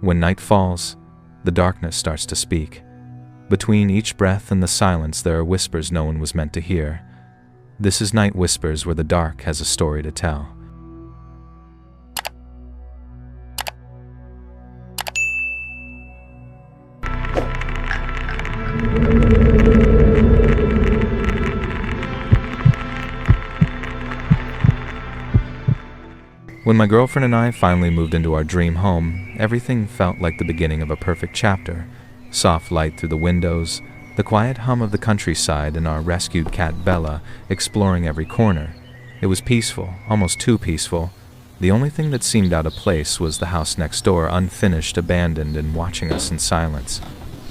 When night falls, the darkness starts to speak. Between each breath and the silence there are whispers no one was meant to hear. This is Night Whispers, where the dark has a story to tell. When my girlfriend and I finally moved into our dream home, everything felt like the beginning of a perfect chapter. Soft light through the windows, the quiet hum of the countryside, and our rescued cat Bella exploring every corner. It was peaceful, almost too peaceful. The only thing that seemed out of place was the house next door, unfinished, abandoned, and watching us in silence.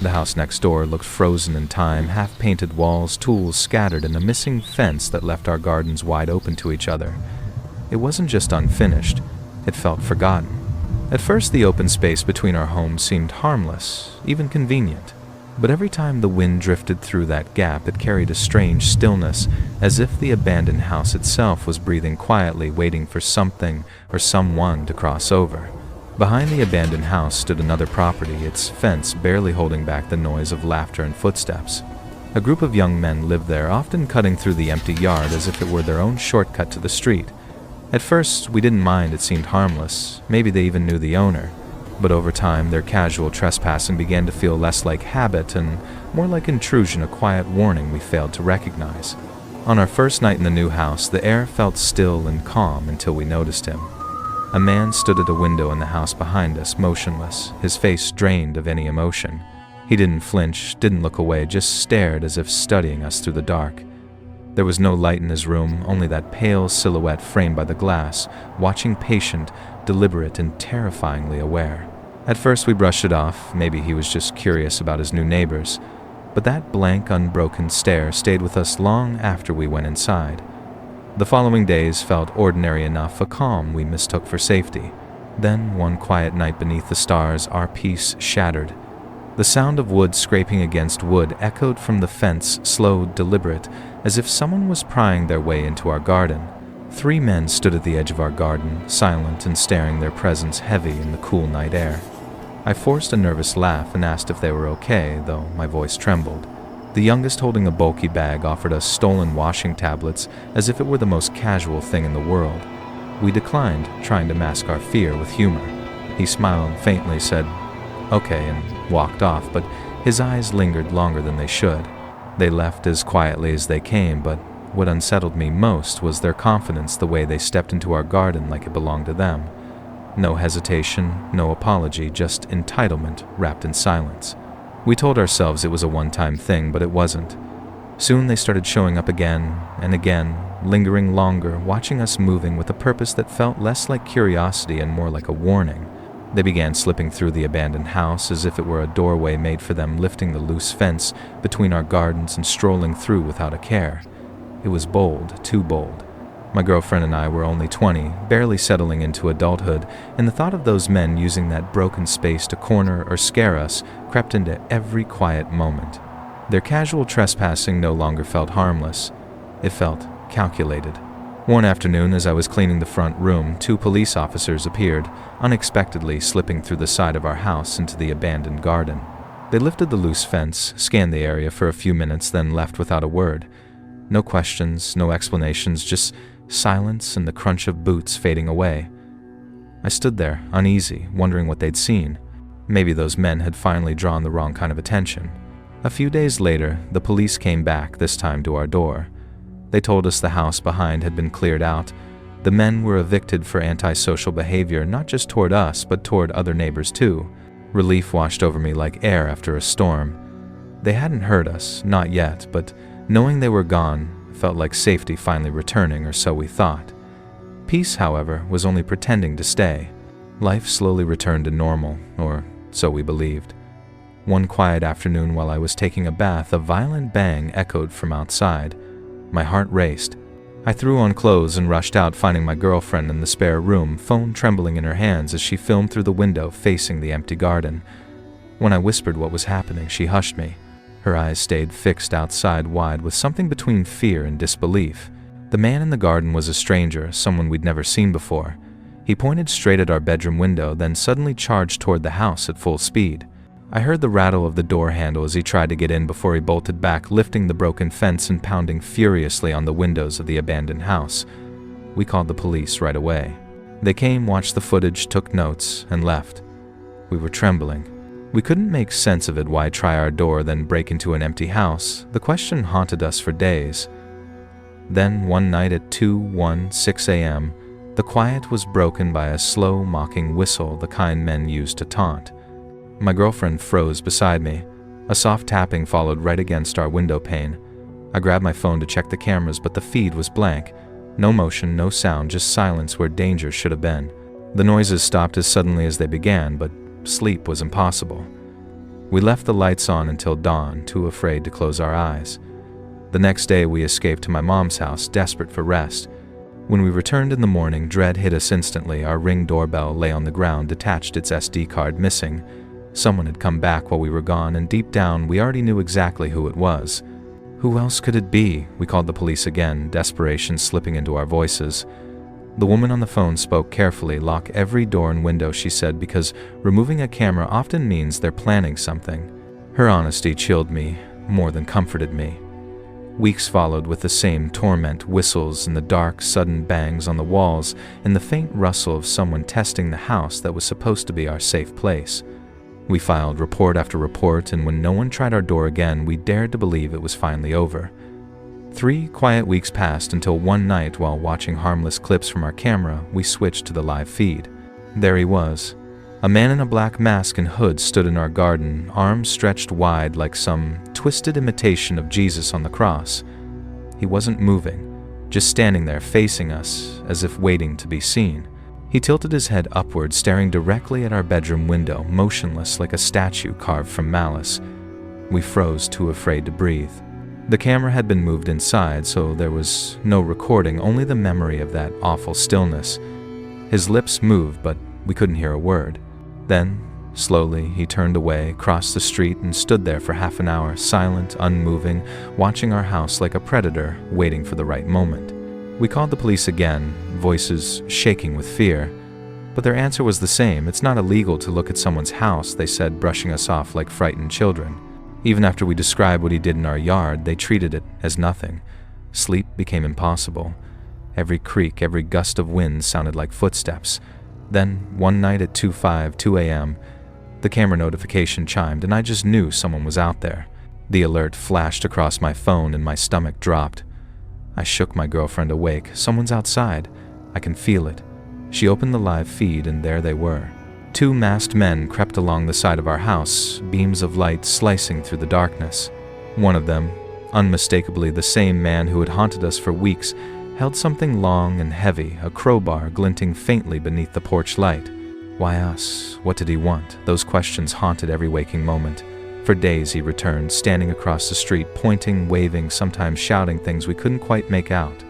The house next door looked frozen in time, half-painted walls, tools scattered, and a missing fence that left our gardens wide open to each other. It wasn't just unfinished, it felt forgotten. At first, the open space between our homes seemed harmless, even convenient. But every time the wind drifted through that gap, it carried a strange stillness, as if the abandoned house itself was breathing quietly, waiting for something or someone to cross over. Behind the abandoned house stood another property, its fence barely holding back the noise of laughter and footsteps. A group of young men lived there, often cutting through the empty yard as if it were their own shortcut to the street. At first, we didn't mind, it seemed harmless. Maybe they even knew the owner. But over time, their casual trespassing began to feel less like habit and more like intrusion, a quiet warning we failed to recognize. On our first night in the new house, the air felt still and calm until we noticed him. A man stood at a window in the house behind us, motionless, his face drained of any emotion. He didn't flinch, didn't look away, just stared as if studying us through the dark. There was no light in his room, only that pale silhouette framed by the glass, watching, patient, deliberate, and terrifyingly aware. At first we brushed it off, maybe he was just curious about his new neighbors, but that blank, unbroken stare stayed with us long after we went inside. The following days felt ordinary enough, a calm we mistook for safety. Then, one quiet night beneath the stars, our peace shattered. The sound of wood scraping against wood echoed from the fence, slow, deliberate, as if someone was prying their way into our garden. 3 men stood at the edge of our garden, silent and staring, their presence heavy in the cool night air. I forced a nervous laugh and asked if they were okay, though my voice trembled. The youngest, holding a bulky bag, offered us stolen washing tablets as if it were the most casual thing in the world. We declined, trying to mask our fear with humor. He smiled faintly, said, "Okay," and walked off, but his eyes lingered longer than they should. They left as quietly as they came, but what unsettled me most was their confidence, the way they stepped into our garden like it belonged to them. No hesitation, no apology, just entitlement wrapped in silence. We told ourselves it was a one-time thing, but it wasn't. Soon they started showing up again and again, lingering longer, watching us moving with a purpose that felt less like curiosity and more like a warning. They began slipping through the abandoned house as if it were a doorway made for them, lifting the loose fence between our gardens and strolling through without a care. It was bold, too bold. My girlfriend and I were only 20, barely settling into adulthood, and the thought of those men using that broken space to corner or scare us crept into every quiet moment. Their casual trespassing no longer felt harmless. It felt calculated. One afternoon, as I was cleaning the front room, 2 police officers appeared, unexpectedly slipping through the side of our house into the abandoned garden. They lifted the loose fence, scanned the area for a few minutes, then left without a word. No questions, no explanations, just silence and the crunch of boots fading away. I stood there, uneasy, wondering what they'd seen. Maybe those men had finally drawn the wrong kind of attention. A few days later, the police came back, this time to our door. They told us the house behind had been cleared out. The men were evicted for antisocial behavior, not just toward us, but toward other neighbors too. Relief washed over me like air after a storm. They hadn't hurt us, not yet, but knowing they were gone felt like safety finally returning, or so we thought. Peace, however, was only pretending to stay. Life slowly returned to normal, or so we believed. One quiet afternoon while I was taking a bath, a violent bang echoed from outside. My heart raced. I threw on clothes and rushed out, finding my girlfriend in the spare room, phone trembling in her hands as she filmed through the window facing the empty garden. When I whispered what was happening, she hushed me. Her eyes stayed fixed outside wide with something between fear and disbelief. The man in the garden was a stranger, someone we'd never seen before. He pointed straight at our bedroom window, then suddenly charged toward the house at full speed. I heard the rattle of the door handle as he tried to get in before he bolted back, lifting the broken fence and pounding furiously on the windows of the abandoned house. We called the police right away. They came, watched the footage, took notes, and left. We were trembling. We couldn't make sense of it. Why try our door, then break into an empty house? The question haunted us for days. Then, one night at 2:16 a.m., the quiet was broken by a slow, mocking whistle, the kind men used to taunt. My girlfriend froze beside me. A soft tapping followed right against our window pane. I grabbed my phone to check the cameras, but the feed was blank. No motion, no sound, just silence where danger should have been. The noises stopped as suddenly as they began, but sleep was impossible. We left the lights on until dawn, too afraid to close our eyes. The next day we escaped to my mom's house, desperate for rest. When we returned in the morning, dread hit us instantly. Our Ring doorbell lay on the ground, detached, its SD card missing. Someone had come back while we were gone, and deep down we already knew exactly who it was. Who else could it be? We called the police again, desperation slipping into our voices. The woman on the phone spoke carefully. Lock every door and window, she said, because removing a camera often means they're planning something. Her honesty chilled me more than comforted me. Weeks followed with the same torment, whistles and the dark, sudden bangs on the walls and the faint rustle of someone testing the house that was supposed to be our safe place. We filed report after report, and when no one tried our door again, we dared to believe it was finally over. 3 quiet weeks passed until one night, while watching harmless clips from our camera, we switched to the live feed. There he was. A man in a black mask and hood stood in our garden, arms stretched wide like some twisted imitation of Jesus on the cross. He wasn't moving, just standing there facing us, as if waiting to be seen. He tilted his head upward, staring directly at our bedroom window, motionless like a statue carved from malice. We froze, too afraid to breathe. The camera had been moved inside, so there was no recording, only the memory of that awful stillness. His lips moved, but we couldn't hear a word. Then, slowly, he turned away, crossed the street, and stood there for half an hour, silent, unmoving, watching our house like a predator, waiting for the right moment. We called the police again, voices shaking with fear. But their answer was the same. It's not illegal to look at someone's house, they said, brushing us off like frightened children. Even after we described what he did in our yard, they treated it as nothing. Sleep became impossible. Every creak, every gust of wind sounded like footsteps. Then, one night at 2:02 a.m., the camera notification chimed, and I just knew someone was out there. The alert flashed across my phone and my stomach dropped. I shook my girlfriend awake. Someone's outside. I can feel it. She opened the live feed, and there they were. 2 masked men crept along the side of our house, beams of light slicing through the darkness. One of them, unmistakably the same man who had haunted us for weeks, held something long and heavy, a crowbar glinting faintly beneath the porch light. Why us? What did he want? Those questions haunted every waking moment. For days he returned, standing across the street, pointing, waving, sometimes shouting things we couldn't quite make out.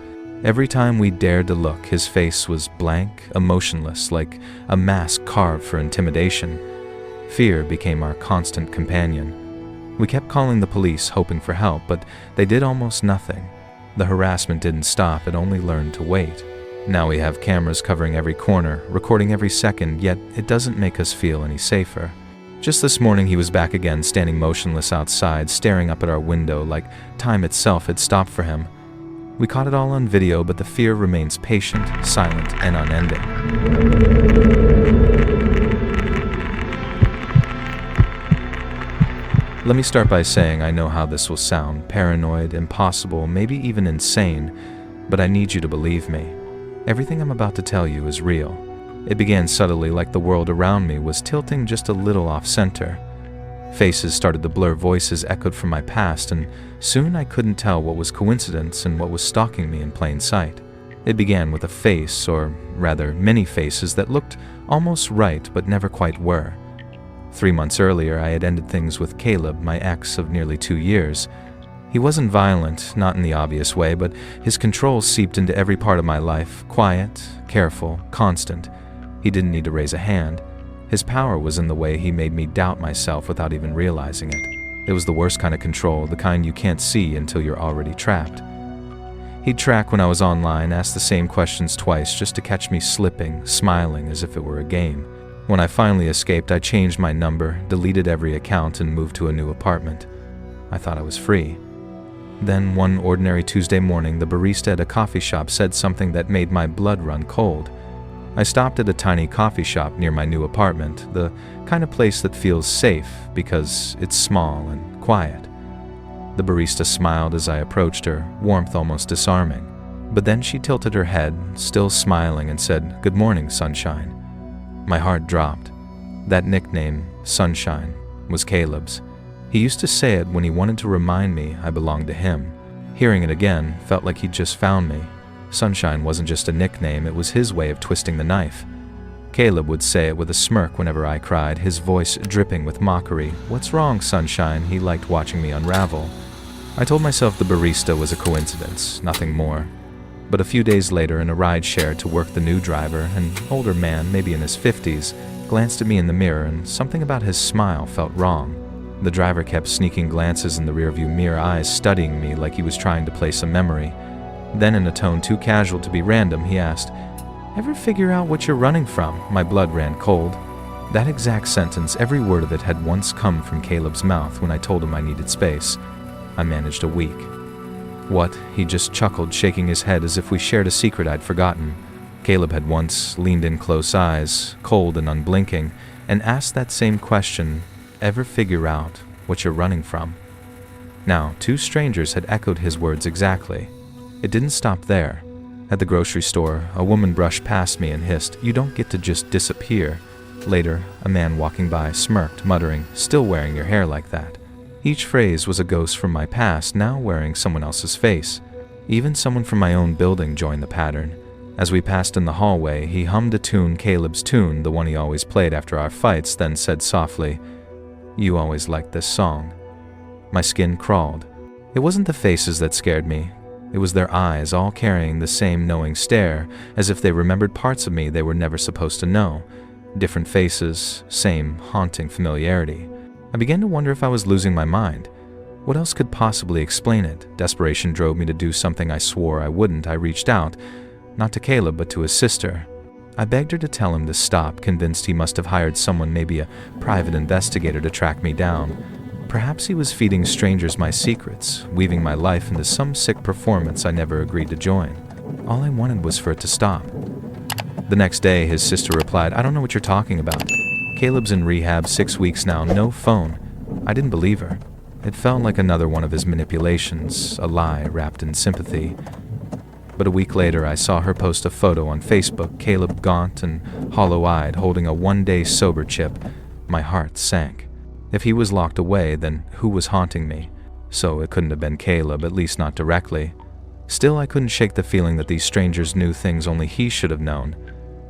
Every time we dared to look, his face was blank, emotionless, like a mask carved for intimidation. Fear became our constant companion. We kept calling the police, hoping for help, but they did almost nothing. The harassment didn't stop, it only learned to wait. Now we have cameras covering every corner, recording every second, yet it doesn't make us feel any safer. Just this morning he was back again, standing motionless outside, staring up at our window like time itself had stopped for him. We caught it all on video, but the fear remains patient, silent, and unending. Let me start by saying I know how this will sound, paranoid, impossible, maybe even insane, but I need you to believe me. Everything I'm about to tell you is real. It began subtly, like the world around me was tilting just a little off-center. Faces started to blur, voices echoed from my past, and soon I couldn't tell what was coincidence and what was stalking me in plain sight. It began with a face, or rather many faces, that looked almost right but never quite were. 3 months earlier, I had ended things with Caleb, my ex of nearly 2 years. He wasn't violent, not in the obvious way, but his control seeped into every part of my life, quiet, careful, constant. He didn't need to raise a hand. His power was in the way he made me doubt myself without even realizing it. It was the worst kind of control, the kind you can't see until you're already trapped. He'd track when I was online, ask the same questions twice just to catch me slipping, smiling as if it were a game. When I finally escaped, I changed my number, deleted every account, and moved to a new apartment. I thought I was free. Then, one ordinary Tuesday morning, the barista at a coffee shop said something that made my blood run cold. I stopped at a tiny coffee shop near my new apartment, the kind of place that feels safe because it's small and quiet. The barista smiled as I approached her, warmth almost disarming. But then she tilted her head, still smiling, and said, "Good morning, Sunshine." My heart dropped. That nickname, Sunshine, was Caleb's. He used to say it when he wanted to remind me I belonged to him. Hearing it again felt like he'd just found me. Sunshine wasn't just a nickname, it was his way of twisting the knife. Caleb would say it with a smirk whenever I cried, his voice dripping with mockery. "What's wrong, Sunshine?" He liked watching me unravel. I told myself the barista was a coincidence, nothing more. But a few days later, in a ride share to work, the new driver, an older man, maybe in his 50s, glanced at me in the mirror, and something about his smile felt wrong. The driver kept sneaking glances in the rearview mirror, eyes studying me like he was trying to place a memory. Then, in a tone too casual to be random, he asked, "Ever figure out what you're running from?" My blood ran cold. That exact sentence, every word of it, had once come from Caleb's mouth when I told him I needed space. I managed a week. "What?" He just chuckled, shaking his head as if we shared a secret I'd forgotten. Caleb had once leaned in close eyes, cold and unblinking, and asked that same question, "Ever figure out what you're running from?" Now, two strangers had echoed his words exactly. It didn't stop there. At the grocery store, a woman brushed past me and hissed, "You don't get to just disappear." Later, a man walking by smirked, muttering, "Still wearing your hair like that." Each phrase was a ghost from my past, now wearing someone else's face. Even someone from my own building joined the pattern. As we passed in the hallway, he hummed a tune, Caleb's tune, the one he always played after our fights, then said softly, "You always liked this song." My skin crawled. It wasn't the faces that scared me. It was their eyes, all carrying the same knowing stare, as if they remembered parts of me they were never supposed to know. Different faces, same haunting familiarity. I began to wonder if I was losing my mind. What else could possibly explain it? Desperation drove me to do something I swore I wouldn't. I reached out, not to Caleb, but to his sister. I begged her to tell him to stop, convinced he must have hired someone, maybe a private investigator, to track me down. Perhaps he was feeding strangers my secrets, weaving my life into some sick performance I never agreed to join. All I wanted was for it to stop. The next day, his sister replied, "I don't know what you're talking about. Caleb's in rehab 6 weeks now, no phone." I didn't believe her. It felt like another one of his manipulations, a lie wrapped in sympathy. But a week later, I saw her post a photo on Facebook, Caleb gaunt and hollow-eyed, holding a one-day sober chip. My heart sank. If he was locked away, then who was haunting me? So it couldn't have been Caleb, at least not directly. Still, I couldn't shake the feeling that these strangers knew things only he should have known.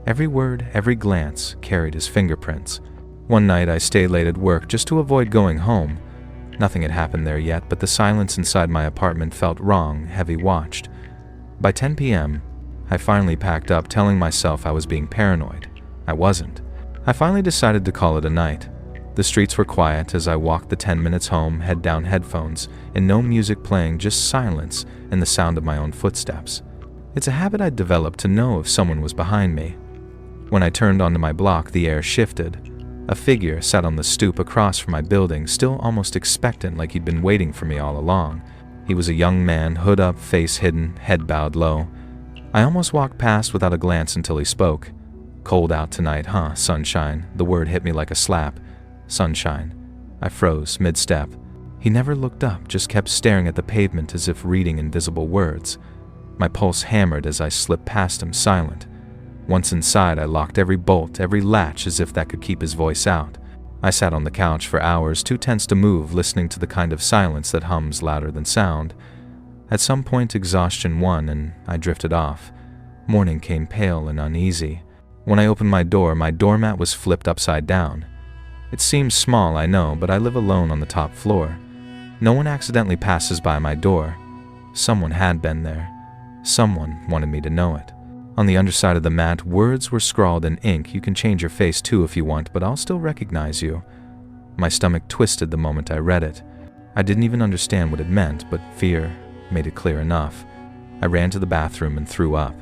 Every word, every glance carried his fingerprints. One night I stayed late at work just to avoid going home. Nothing had happened there yet, but the silence inside my apartment felt wrong, heavy watched. By 10 p.m., I finally packed up, telling myself I was being paranoid. I wasn't. I finally decided to call it a night. The streets were quiet as I walked the 10 minutes home, head-down headphones, and no music playing, just silence and the sound of my own footsteps. It's a habit I'd developed to know if someone was behind me. When I turned onto my block, the air shifted. A figure sat on the stoop across from my building, still almost expectant, like he'd been waiting for me all along. He was a young man, hood up, face hidden, head bowed low. I almost walked past without a glance until he spoke. "Cold out tonight, huh, Sunshine?" The word hit me like a slap. Sunshine. I froze mid-step. He never looked up, just kept staring at the pavement as if reading invisible words. My pulse hammered as I slipped past him, silent. Once inside, I locked every bolt, every latch, as if that could keep his voice out. I sat on the couch for hours, too tense to move, listening to the kind of silence that hums louder than sound. At some point, exhaustion won, and I drifted off. Morning came pale and uneasy. When I opened my door, my doormat was flipped upside down. It seems small, I know, but I live alone on the top floor. No one accidentally passes by my door. Someone had been there. Someone wanted me to know it. On the underside of the mat, words were scrawled in ink. "You can change your face too if you want, but I'll still recognize you." My stomach twisted the moment I read it. I didn't even understand what it meant, but fear made it clear enough. I ran to the bathroom and threw up.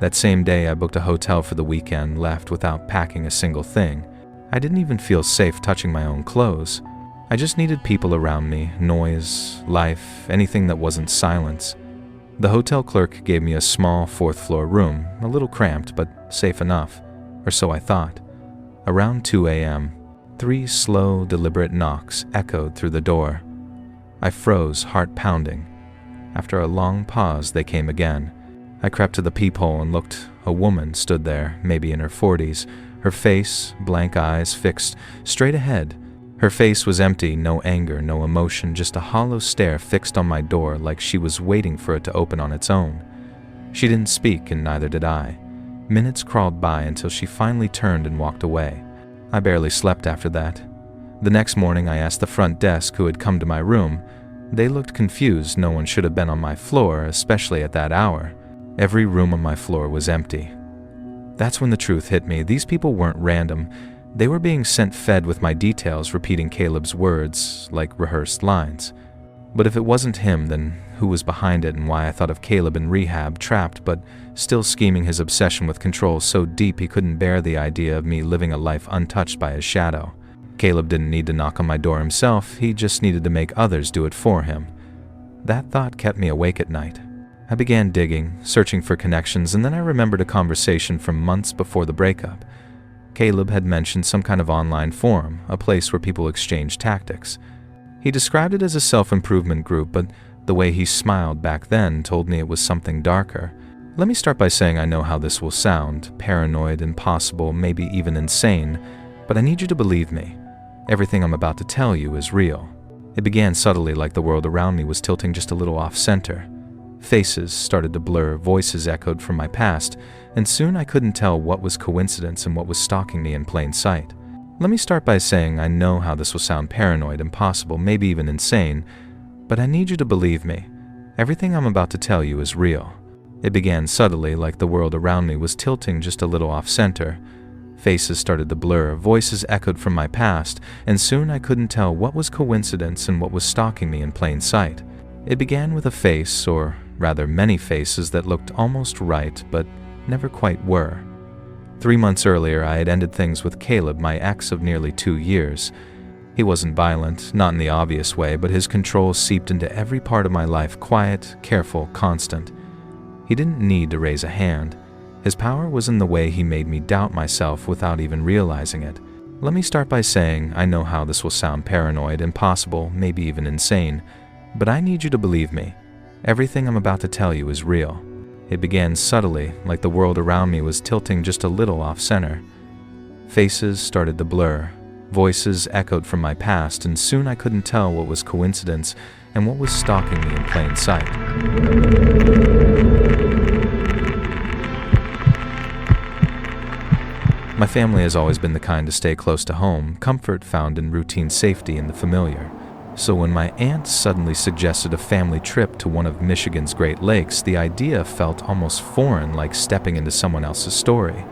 That same day, I booked a hotel for the weekend, left without packing a single thing. I didn't even feel safe touching my own clothes. I just needed people around me, noise, life, anything that wasn't silence. The hotel clerk gave me a small fourth-floor room, a little cramped, but safe enough, or so I thought. Around 2 a.m., 3 slow, deliberate knocks echoed through the door. I froze, heart pounding. After a long pause, they came again. I crept to the peephole and looked. A woman stood there, maybe in her 40s, her face, blank eyes fixed straight ahead. Her face was empty, no anger, no emotion, just a hollow stare fixed on my door like she was waiting for it to open on its own. She didn't speak, and neither did I. Minutes crawled by until she finally turned and walked away. I barely slept after that. The next morning, I asked the front desk who had come to my room. They looked confused. No one should have been on my floor, especially at that hour. Every room on my floor was empty. That's when the truth hit me. These people weren't random. They were being fed with my details, repeating Caleb's words like rehearsed lines. But if it wasn't him, then who was behind it, and why I thought of Caleb in rehab, trapped but still scheming, his obsession with control so deep he couldn't bear the idea of me living a life untouched by his shadow. Caleb didn't need to knock on my door himself, he just needed to make others do it for him. That thought kept me awake at night. I began digging, searching for connections, and then I remembered a conversation from months before the breakup. Caleb had mentioned some kind of online forum, a place where people exchange tactics. He described it as a self-improvement group, but the way he smiled back then told me it was something darker. Let me start by saying I know how this will sound, paranoid, impossible, maybe even insane, but I need you to believe me. Everything I'm about to tell you is real. It began subtly, like the world around me was tilting just a little off-center. Faces started to blur, voices echoed from my past, and soon I couldn't tell what was coincidence and what was stalking me in plain sight. Let me start by saying I know how this will sound paranoid, impossible, maybe even insane, but I need you to believe me. Everything I'm about to tell you is real. It began subtly, like the world around me was tilting just a little off-center. Faces started to blur, voices echoed from my past, and soon I couldn't tell what was coincidence and what was stalking me in plain sight. It began with a face, or rather many faces that looked almost right, but never quite were. 3 months earlier, I had ended things with Caleb, my ex of nearly 2 years. He wasn't violent, not in the obvious way, but his control seeped into every part of my life, quiet, careful, constant. He didn't need to raise a hand. His power was in the way he made me doubt myself without even realizing it. Let me start by saying I know how this will sound paranoid, impossible, maybe even insane, but I need you to believe me. Everything I'm about to tell you is real. It began subtly, like the world around me was tilting just a little off-center. Faces started to blur. Voices echoed from my past, and soon I couldn't tell what was coincidence and what was stalking me in plain sight. My family has always been the kind to stay close to home, comfort found in routine safety and the familiar. So when my aunt suddenly suggested a family trip to one of Michigan's Great Lakes, the idea felt almost foreign, like stepping into someone else's story.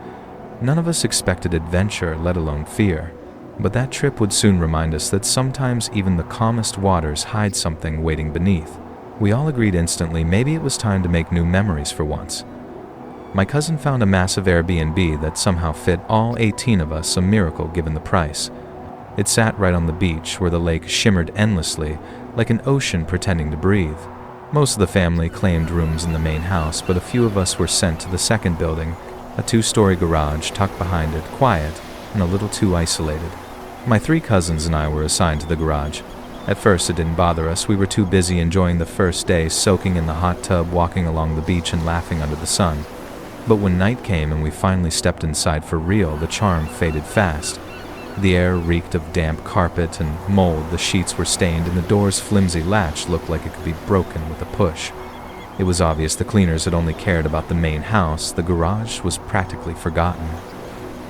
None of us expected adventure, let alone fear. But that trip would soon remind us that sometimes even the calmest waters hide something waiting beneath. We all agreed instantly maybe it was time to make new memories for once. My cousin found a massive Airbnb that somehow fit all 18 of us, a miracle given the price. It sat right on the beach where the lake shimmered endlessly, like an ocean pretending to breathe. Most of the family claimed rooms in the main house, but a few of us were sent to the second building, a 2-story garage tucked behind it, quiet and a little too isolated. My 3 cousins and I were assigned to the garage. At first it didn't bother us. We were too busy enjoying the first day, soaking in the hot tub, walking along the beach and laughing under the sun. But when night came and we finally stepped inside for real, the charm faded fast. The air reeked of damp carpet and mold, the sheets were stained, and the door's flimsy latch looked like it could be broken with a push. It was obvious the cleaners had only cared about the main house. The garage was practically forgotten.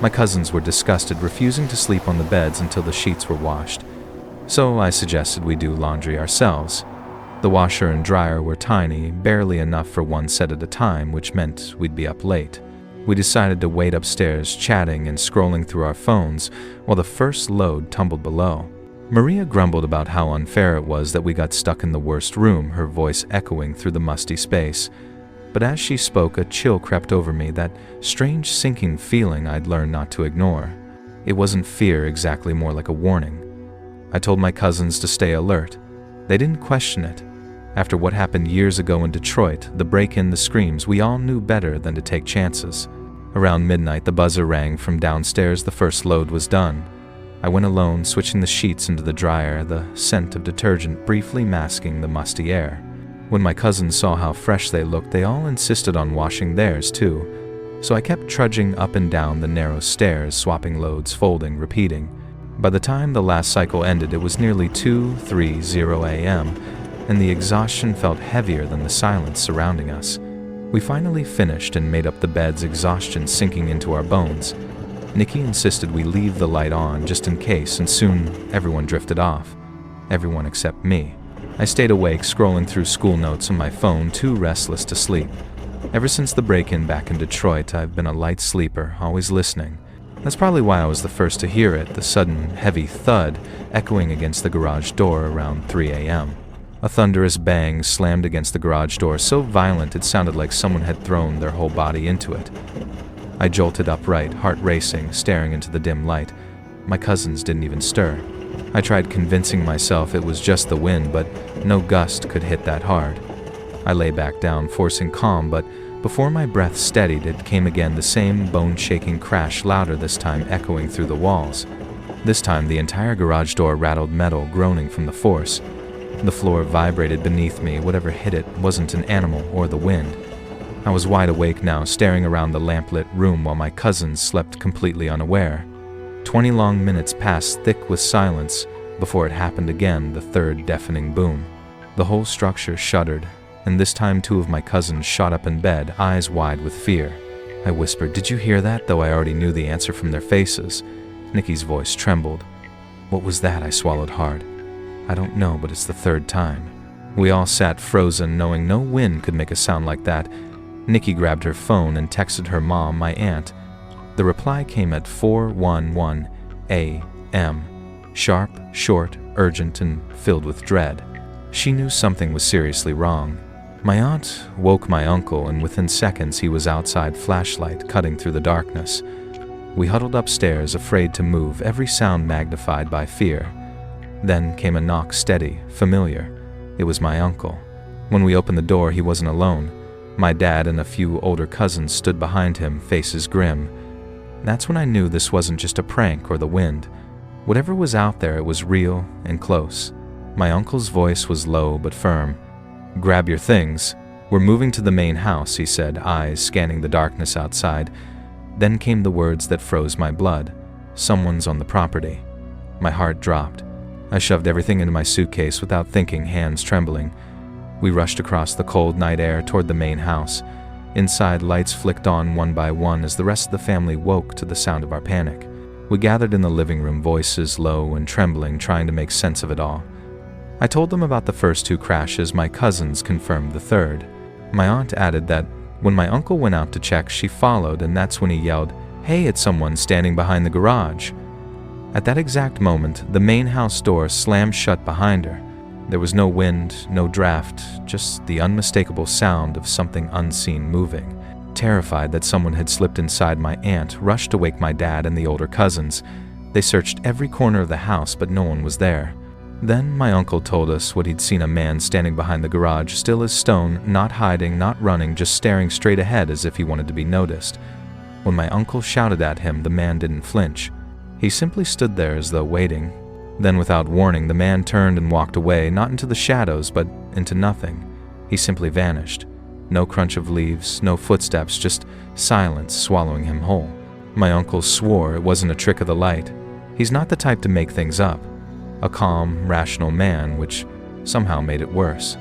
My cousins were disgusted, refusing to sleep on the beds until the sheets were washed. So I suggested we do laundry ourselves. The washer and dryer were tiny, barely enough for one set at a time, which meant we'd be up late. We decided to wait upstairs, chatting and scrolling through our phones while the first load tumbled below. Maria grumbled about how unfair it was that we got stuck in the worst room, her voice echoing through the musty space. But as she spoke, a chill crept over me, that strange sinking feeling I'd learned not to ignore. It wasn't fear exactly, more like a warning. I told my cousins to stay alert. They didn't question it. After what happened years ago in Detroit, the break-in, the screams, we all knew better than to take chances. Around midnight, the buzzer rang from downstairs. The first load was done. I went alone, switching the sheets into the dryer, the scent of detergent briefly masking the musty air. When my cousins saw how fresh they looked, they all insisted on washing theirs too. So I kept trudging up and down the narrow stairs, swapping loads, folding, repeating. By the time the last cycle ended, it was nearly 2:30 a.m., and the exhaustion felt heavier than the silence surrounding us. We finally finished and made up the beds, exhaustion sinking into our bones. Nikki insisted we leave the light on just in case, and soon everyone drifted off. Everyone except me. I stayed awake, scrolling through school notes on my phone, too restless to sleep. Ever since the break-in back in Detroit, I've been a light sleeper, always listening. That's probably why I was the first to hear it, the sudden, heavy thud echoing against the garage door around 3 a.m. A thunderous bang slammed against the garage door, so violent it sounded like someone had thrown their whole body into it. I jolted upright, heart racing, staring into the dim light. My cousins didn't even stir. I tried convincing myself it was just the wind, but no gust could hit that hard. I lay back down, forcing calm, but before my breath steadied, it came again, the same bone-shaking crash, louder this time, echoing through the walls. This time, the entire garage door rattled metal, groaning from the force. The floor vibrated beneath me. Whatever hit it wasn't an animal or the wind. I was wide awake now, staring around the lamplit room while my cousins slept completely unaware. 20 long minutes passed, thick with silence, before it happened again, the third deafening boom. The whole structure shuddered, and this time 2 of my cousins shot up in bed, eyes wide with fear. I whispered, "Did you hear that?" though I already knew the answer from their faces. Nikki's voice trembled. "What was that?" I swallowed hard. "I don't know, but it's the 3rd time." We all sat frozen, knowing no wind could make a sound like that. Nikki grabbed her phone and texted her mom, my aunt. The reply came at 4:11 a.m. Sharp, short, urgent, and filled with dread. She knew something was seriously wrong. My aunt woke my uncle, and within seconds he was outside, flashlight cutting through the darkness. We huddled upstairs, afraid to move, every sound magnified by fear. Then came a knock, steady, familiar. It was my uncle. When we opened the door, he wasn't alone. My dad and a few older cousins stood behind him, faces grim. That's when I knew this wasn't just a prank or the wind. Whatever was out there, it was real and close. My uncle's voice was low but firm. "Grab your things. We're moving to the main house," he said, eyes scanning the darkness outside. Then came the words that froze my blood. "Someone's on the property." My heart dropped. I shoved everything into my suitcase without thinking, hands trembling. We rushed across the cold night air toward the main house. Inside, lights flicked on one by one as the rest of the family woke to the sound of our panic. We gathered in the living room, voices low and trembling, trying to make sense of it all. I told them about the first 2 crashes. My cousins confirmed the 3rd. My aunt added that when my uncle went out to check, she followed, and that's when he yelled, "Hey, it's someone standing behind the garage." At that exact moment, the main house door slammed shut behind her. There was no wind, no draft, just the unmistakable sound of something unseen moving. Terrified that someone had slipped inside, my aunt rushed to wake my dad and the older cousins. They searched every corner of the house, but no one was there. Then my uncle told us what he'd seen: a man standing behind the garage, still as stone, not hiding, not running, just staring straight ahead as if he wanted to be noticed. When my uncle shouted at him, the man didn't flinch. He simply stood there as though waiting. Then, without warning, the man turned and walked away, not into the shadows, but into nothing. He simply vanished. No crunch of leaves, no footsteps, just silence swallowing him whole. My uncle swore it wasn't a trick of the light. He's not the type to make things up. A calm, rational man, which somehow made it worse.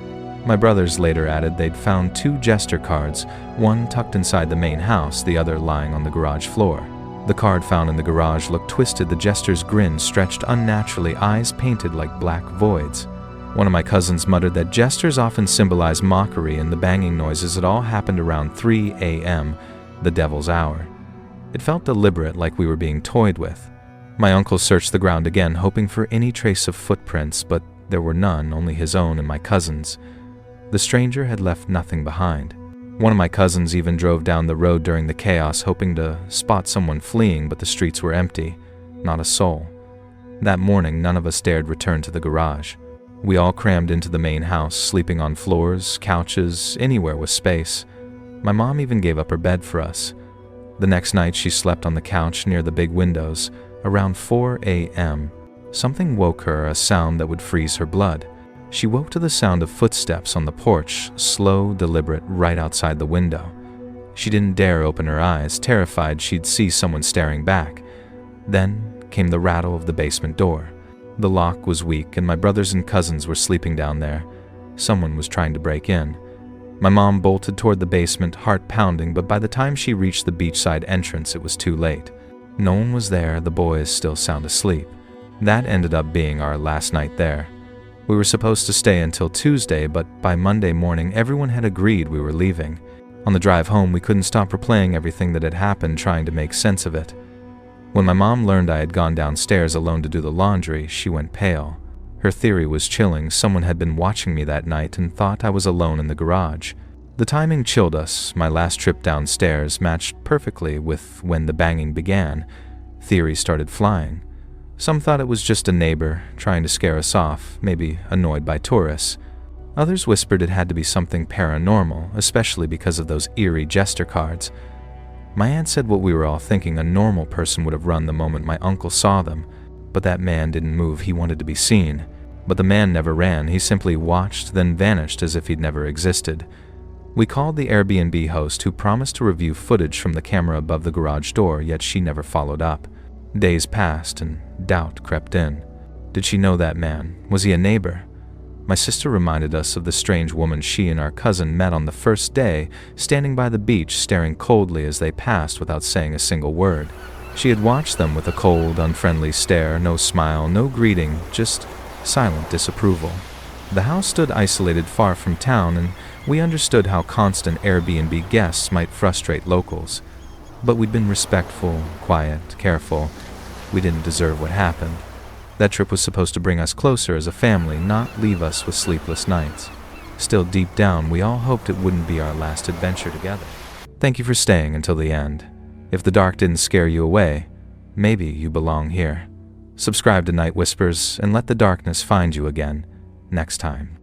My brothers later added they'd found 2 jester cards, one tucked inside the main house, the other lying on the garage floor. The card found in the garage looked twisted, the jester's grin stretched unnaturally, eyes painted like black voids. One of my cousins muttered that jesters often symbolize mockery, and the banging noises had all happened around 3 a.m., the devil's hour. It felt deliberate, like we were being toyed with. My uncle searched the ground again, hoping for any trace of footprints, but there were none, only his own and my cousin's. The stranger had left nothing behind. One of my cousins even drove down the road during the chaos, hoping to spot someone fleeing, but the streets were empty. Not a soul. That morning, none of us dared return to the garage. We all crammed into the main house, sleeping on floors, couches, anywhere with space. My mom even gave up her bed for us. The next night, she slept on the couch near the big windows. Around 4 a.m., something woke her, a sound that would freeze her blood. She woke to the sound of footsteps on the porch, slow, deliberate, right outside the window. She didn't dare open her eyes, terrified she'd see someone staring back. Then came the rattle of the basement door. The lock was weak, and my brothers and cousins were sleeping down there. Someone was trying to break in. My mom bolted toward the basement, heart pounding, but by the time she reached the beachside entrance, it was too late. No one was there, the boys still sound asleep. That ended up being our last night there. We were supposed to stay until Tuesday, but by Monday morning, everyone had agreed we were leaving. On the drive home, we couldn't stop replaying everything that had happened, trying to make sense of it. When my mom learned I had gone downstairs alone to do the laundry, she went pale. Her theory was chilling. Someone had been watching me that night and thought I was alone in the garage. The timing chilled us. My last trip downstairs matched perfectly with when the banging began. Theories started flying. Some thought it was just a neighbor trying to scare us off, maybe annoyed by tourists. Others whispered it had to be something paranormal, especially because of those eerie jester cards. My aunt said what we were all thinking, a normal person would have run the moment my uncle saw them, but that man didn't move. He wanted to be seen. But the man never ran. He simply watched, then vanished as if he'd never existed. We called the Airbnb host, who promised to review footage from the camera above the garage door, yet she never followed up. Days passed and doubt crept in. Did she know that man? Was he a neighbor? My sister reminded us of the strange woman she and our cousin met on the first day, standing by the beach, staring coldly as they passed without saying a single word. She had watched them with a cold, unfriendly stare, no smile, no greeting, just silent disapproval. The house stood isolated far from town, and we understood how constant Airbnb guests might frustrate locals. But we'd been respectful, quiet, careful. We didn't deserve what happened. That trip was supposed to bring us closer as a family, not leave us with sleepless nights. Still, deep down, we all hoped it wouldn't be our last adventure together. Thank you for staying until the end. If the dark didn't scare you away, maybe you belong here. Subscribe to Night Whispers and let the darkness find you again next time.